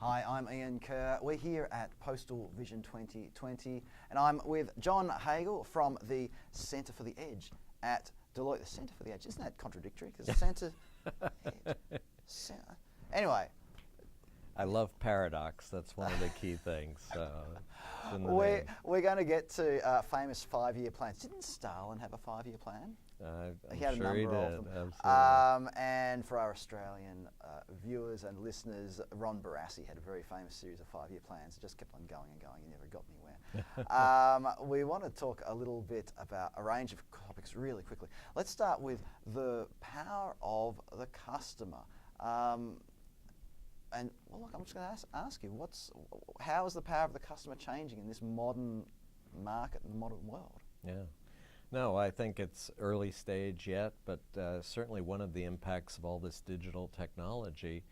Hi, I'm Ian Kerr. We're here at Postal Vision 2020 and I'm with John Hagel from the Centre for the Edge at Deloitte. The Centre for the Edge, isn't that contradictory? Because Centre Edge. Anyway. I love paradox. That's one of the key things. We're going to get to famous 5-year plans. Didn't Stalin have a 5-year plan? He had sure a number of them. Absolutely. And for our Australian viewers and listeners, Ron Barassi had a very famous series of 5-year plans. It just kept on going and going. He never got anywhere. We want to talk a little bit about a range of topics really quickly. Let's start with the power of the customer. And well, look, I'm just going to ask you, how is the power of the customer changing in this modern market and the modern world? Yeah. No, I think it's early stage yet, but certainly one of the impacts of all this digital technology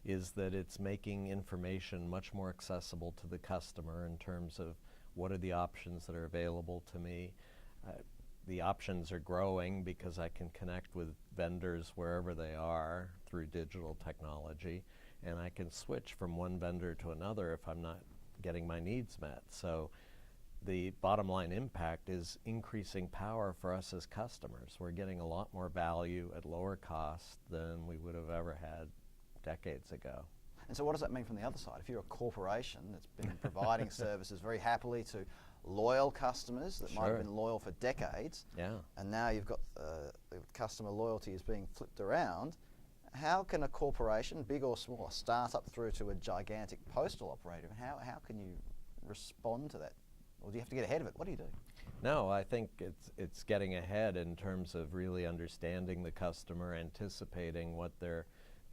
is that it's making information much more accessible to the customer in terms of what are the options that are available to me. The options are growing because I can connect with vendors wherever they are through digital technology, and I can switch from one vendor to another if I'm not getting my needs met. So the bottom line impact is increasing power for us as customers. We're getting a lot more value at lower cost than we would have ever had decades ago. And so what does that mean from the other side? If you're a corporation that's been providing services very happily to loyal customers that might have been loyal for decades, and now you've got the customer loyalty is being flipped around, how can a corporation, big or small, a startup through to a gigantic postal operator, how can you respond to that? Or do you have to get ahead of it? What do you do? No, I think it's getting ahead in terms of really understanding the customer, anticipating what their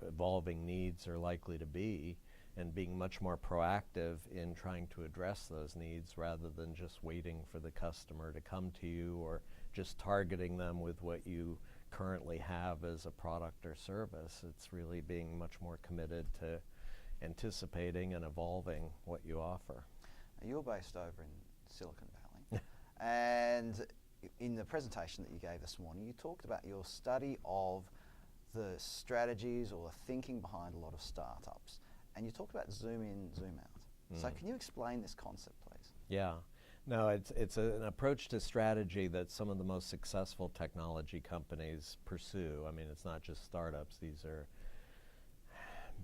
evolving needs are likely to be, and being much more proactive in trying to address those needs rather than just waiting for the customer to come to you or just targeting them with what you currently have as a product or service. It's really being much more committed to anticipating and evolving what you offer. Now, you're based over in Silicon Valley, and in the presentation that you gave this morning, you talked about your study of the strategies or the thinking behind a lot of startups, and you talked about zoom in, zoom out. So can you explain this concept, please? Yeah. No, it's an approach to strategy that some of the most successful technology companies pursue. I mean, it's not just startups. These are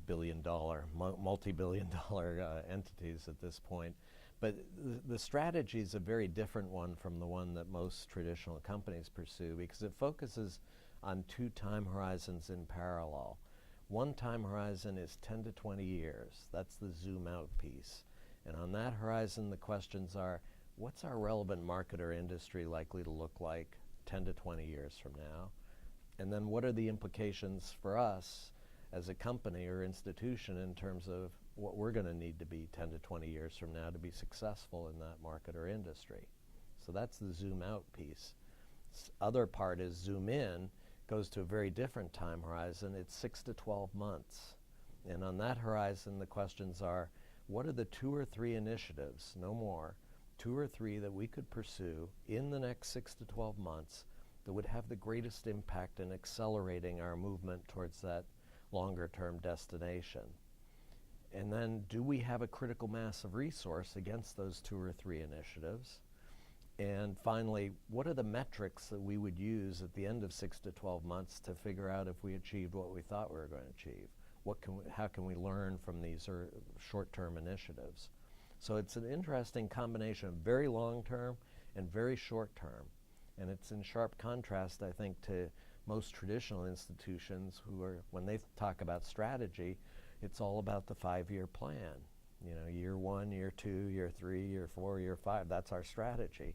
billion-dollar, multi-billion-dollar entities at this point. But the strategy is a very different one from the one that most traditional companies pursue because it focuses on 2 time horizons in parallel. One time horizon is 10 to 20 years. That's the zoom out piece. And on that horizon, the questions are, what's our relevant market or industry likely to look like 10 to 20 years from now? And then what are the implications for us as a company or institution in terms of what we're going to need to be 10 to 20 years from now to be successful in that market or industry? So that's the zoom out piece. Other part is zoom in, goes to a very different time horizon. It's 6 to 12 months. And on that horizon, the questions are, what are the 2 or 3 initiatives, no more, 2 or 3 that we could pursue in the next 6 to 12 months that would have the greatest impact in accelerating our movement towards that longer term destination? And then do we have a critical mass of resource against those 2 or 3 initiatives? And finally, what are the metrics that we would use at the end of 6 to 12 months to figure out if we achieved what we thought we were going to achieve? How can we learn from these short-term initiatives? So it's an interesting combination of very long-term and very short-term. And it's in sharp contrast, I think, to most traditional institutions who are, when they talk about strategy, it's all about the 5-year plan. You know, year 1, year 2, year 3, year 4, year 5, that's our strategy.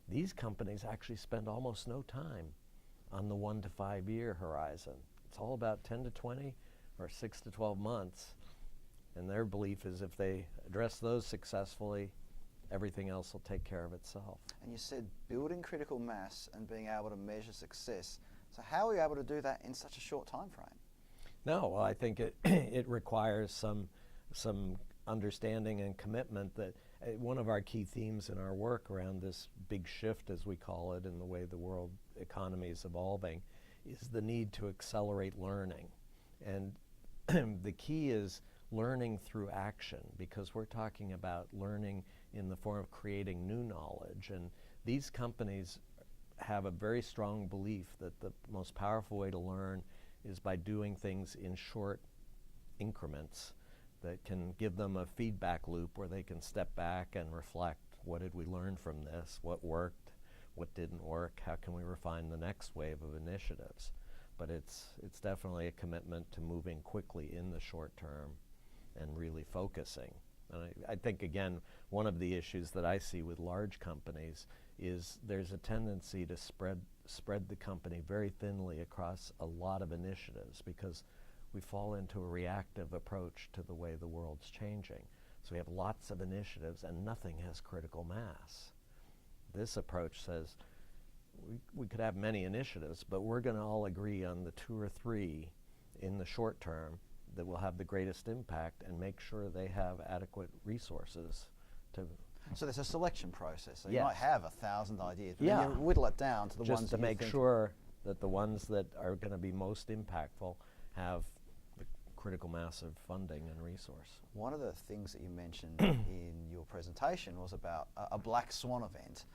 These companies actually spend almost no time on the 1 to 5 year horizon. It's all about 10 to 20 or 6 to 12 months. And their belief is if they address those successfully, everything else will take care of itself. And you said building critical mass and being able to measure success. So how are you able to do that in such a short time frame? No, well, I think it requires some understanding and commitment that one of our key themes in our work around this big shift, as we call it, in the way the world economy is evolving, is the need to accelerate learning. And the key is learning through action, because we're talking about learning in the form of creating new knowledge. And these companies have a very strong belief that the most powerful way to learn is by doing things in short increments that can give them a feedback loop where they can step back and reflect, what did we learn from this, what worked, what didn't work, how can we refine the next wave of initiatives. But it's definitely a commitment to moving quickly in the short term and really focusing. And I think, again, one of the issues that I see with large companies is there's a tendency to spread the company very thinly across a lot of initiatives, because we fall into a reactive approach to the way the world's changing. So we have lots of initiatives and nothing has critical mass. This approach says we could have many initiatives, but we're going to all agree on the 2 or 3 in the short term that will have the greatest impact, and make sure they have adequate resources to. So there's a selection process. So yes. You might have 1,000 ideas, but yeah. then you whittle it down to the just ones to that make sure that the ones that are going to be most impactful have the critical mass of funding and resource. One of the things that you mentioned in your presentation was about a black swan event,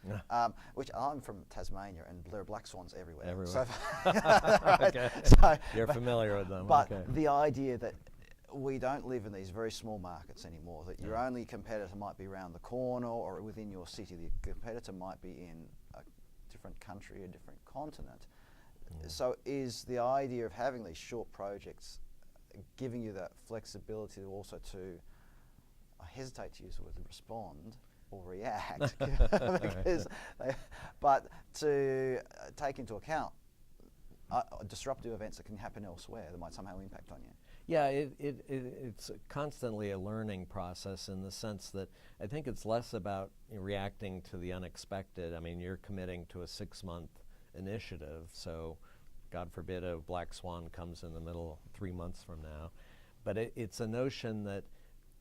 which I'm from Tasmania, and there are black swans everywhere. So okay. So, you're familiar with them. But okay. the idea that we don't live in these very small markets anymore, that your only competitor might be around the corner or within your city. The competitor might be in a different country, a different continent. So is the idea of having these short projects giving you that flexibility also to, I hesitate to use the word respond or react, because but to take into account disruptive events that can happen elsewhere that might somehow impact on you? Yeah, it's constantly a learning process, in the sense that I think it's less about reacting to the unexpected. I mean, you're committing to a 6-month initiative, so God forbid a black swan comes in the middle 3 months from now. But it's a notion that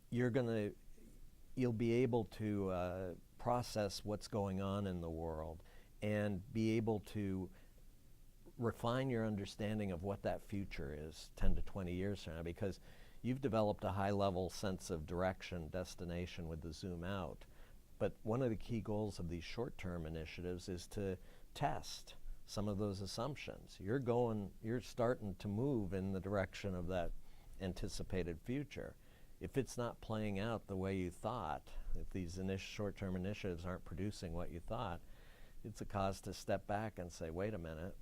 you'll be able to process what's going on in the world and be able to refine your understanding of what that future is 10 to 20 years from now, because you've developed a high-level sense of direction, destination with the zoom out. But one of the key goals of these short-term initiatives is to test some of those assumptions. You're starting to move in the direction of that anticipated future. If it's not playing out the way you thought, if these short-term initiatives aren't producing what you thought, it's a cause to step back and say, wait a minute,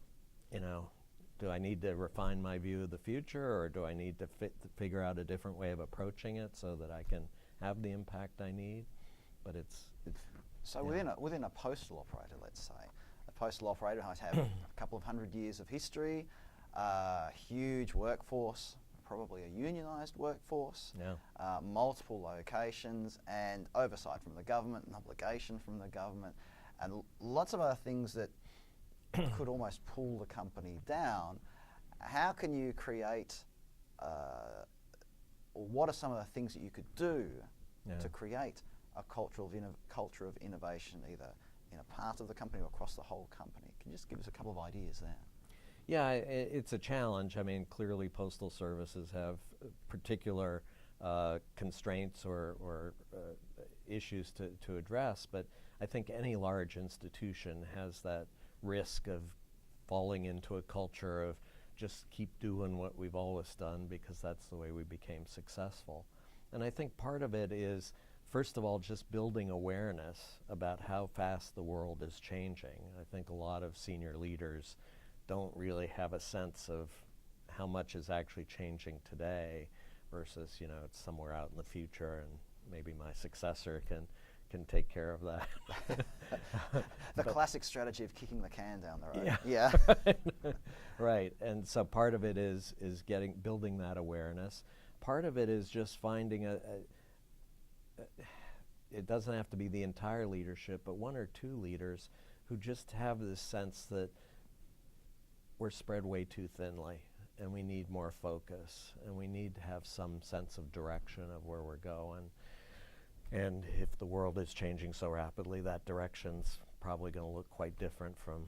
do I need to refine my view of the future, or do I need to figure out a different way of approaching it so that I can have the impact I need? But it's so within a postal operator, let's say, a postal operator might have a couple of 100 years of history, huge workforce, probably a unionised workforce, multiple locations, and oversight from the government, and obligation from the government, and lots of other things that could almost pull the company down. How can you create, or what are some of the things that you could do to create a culture of innovation, either in a part of the company or across the whole company? Can you just give us a couple of ideas there? Yeah, it's a challenge. I mean, clearly postal services have particular constraints or issues to address, but I think any large institution has that risk of falling into a culture of just keep doing what we've always done because that's the way we became successful. And I think part of it is, first of all, just building awareness about how fast the world is changing. I think a lot of senior leaders don't really have a sense of how much is actually changing today versus, it's somewhere out in the future, and maybe my successor can take care of that. The classic strategy of kicking the can down the road. Yeah. Right. And so part of it is building that awareness. Part of it is just finding it doesn't have to be the entire leadership, but 1 or 2 leaders who just have this sense that we're spread way too thinly, and we need more focus, and we need to have some sense of direction of where we're going. And if the world is changing so rapidly, that direction's probably going to look quite different from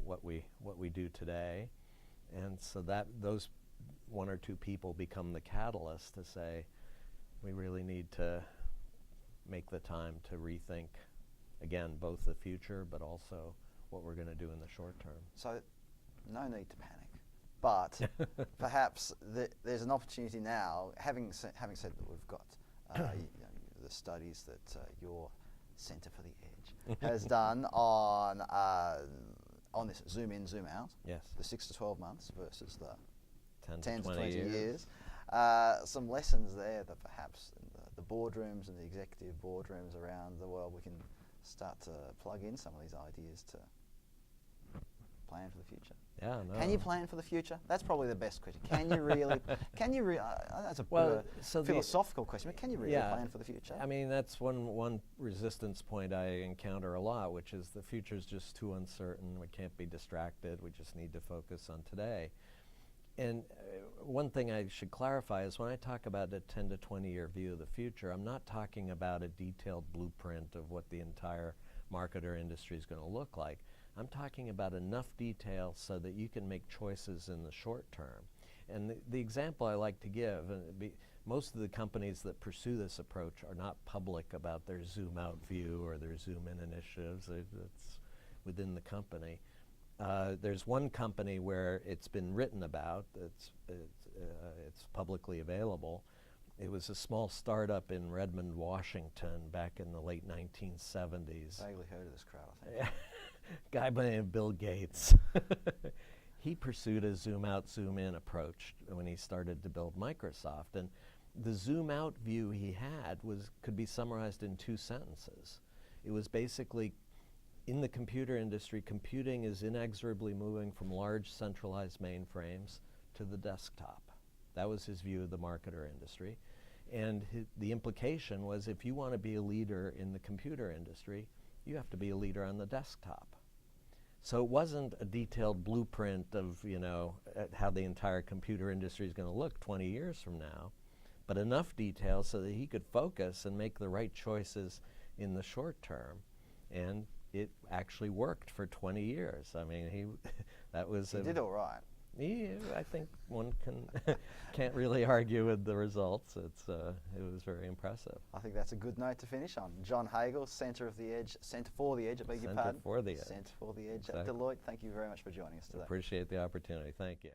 what we do today. And so that those 1 or 2 people become the catalyst to say, we really need to make the time to rethink, again, both the future but also what we're going to do in the short term. So, no need to panic, but perhaps there's an opportunity now, having said that we've got the studies that your Centre for the Edge has done on this zoom in, zoom out, yes, the 6 to 12 months versus the 10 to 20 years. Some lessons there that perhaps in the boardrooms and the executive boardrooms around the world we can start to plug in some of these ideas to plan for the future. Yeah, no. Can you plan for the future? That's probably the best question. Can you really? That's a philosophical question. But can you really plan for the future? I mean, that's one resistance point I encounter a lot, which is the future's just too uncertain. We can't be distracted. We just need to focus on today. And one thing I should clarify is when I talk about a 10 to 20 year view of the future, I'm not talking about a detailed blueprint of what the entire market or industry is going to look like. I'm talking about enough detail so that you can make choices in the short term. And the example I like to give, most of the companies that pursue this approach are not public about their zoom out view or their zoom in initiatives. It's within the company. There's one company where it's been written about, it's publicly available. It was a small startup in Redmond, Washington back in the late 1970s. Vaguely heard of this crowd, I think. Guy by the name of Bill Gates. He pursued a zoom out, zoom in approach when he started to build Microsoft. And the zoom out view he had could be summarized in 2 sentences. It was basically, in the computer industry, computing is inexorably moving from large centralized mainframes to the desktop. That was his view of the marketer industry. And the implication was if you want to be a leader in the computer industry, you have to be a leader on the desktop. So it wasn't a detailed blueprint of, how the entire computer industry is going to look 20 years from now, but enough detail so that he could focus and make the right choices in the short term. And it actually worked for 20 years. I mean, he did all right. I think one can't really argue with the results. It was very impressive. I think that's a good note to finish on. John Hagel, Centre for the Edge, I beg your pardon. Centre for the Edge. Centre for the Edge at Deloitte. Thank you very much for joining us today. Appreciate the opportunity. Thank you.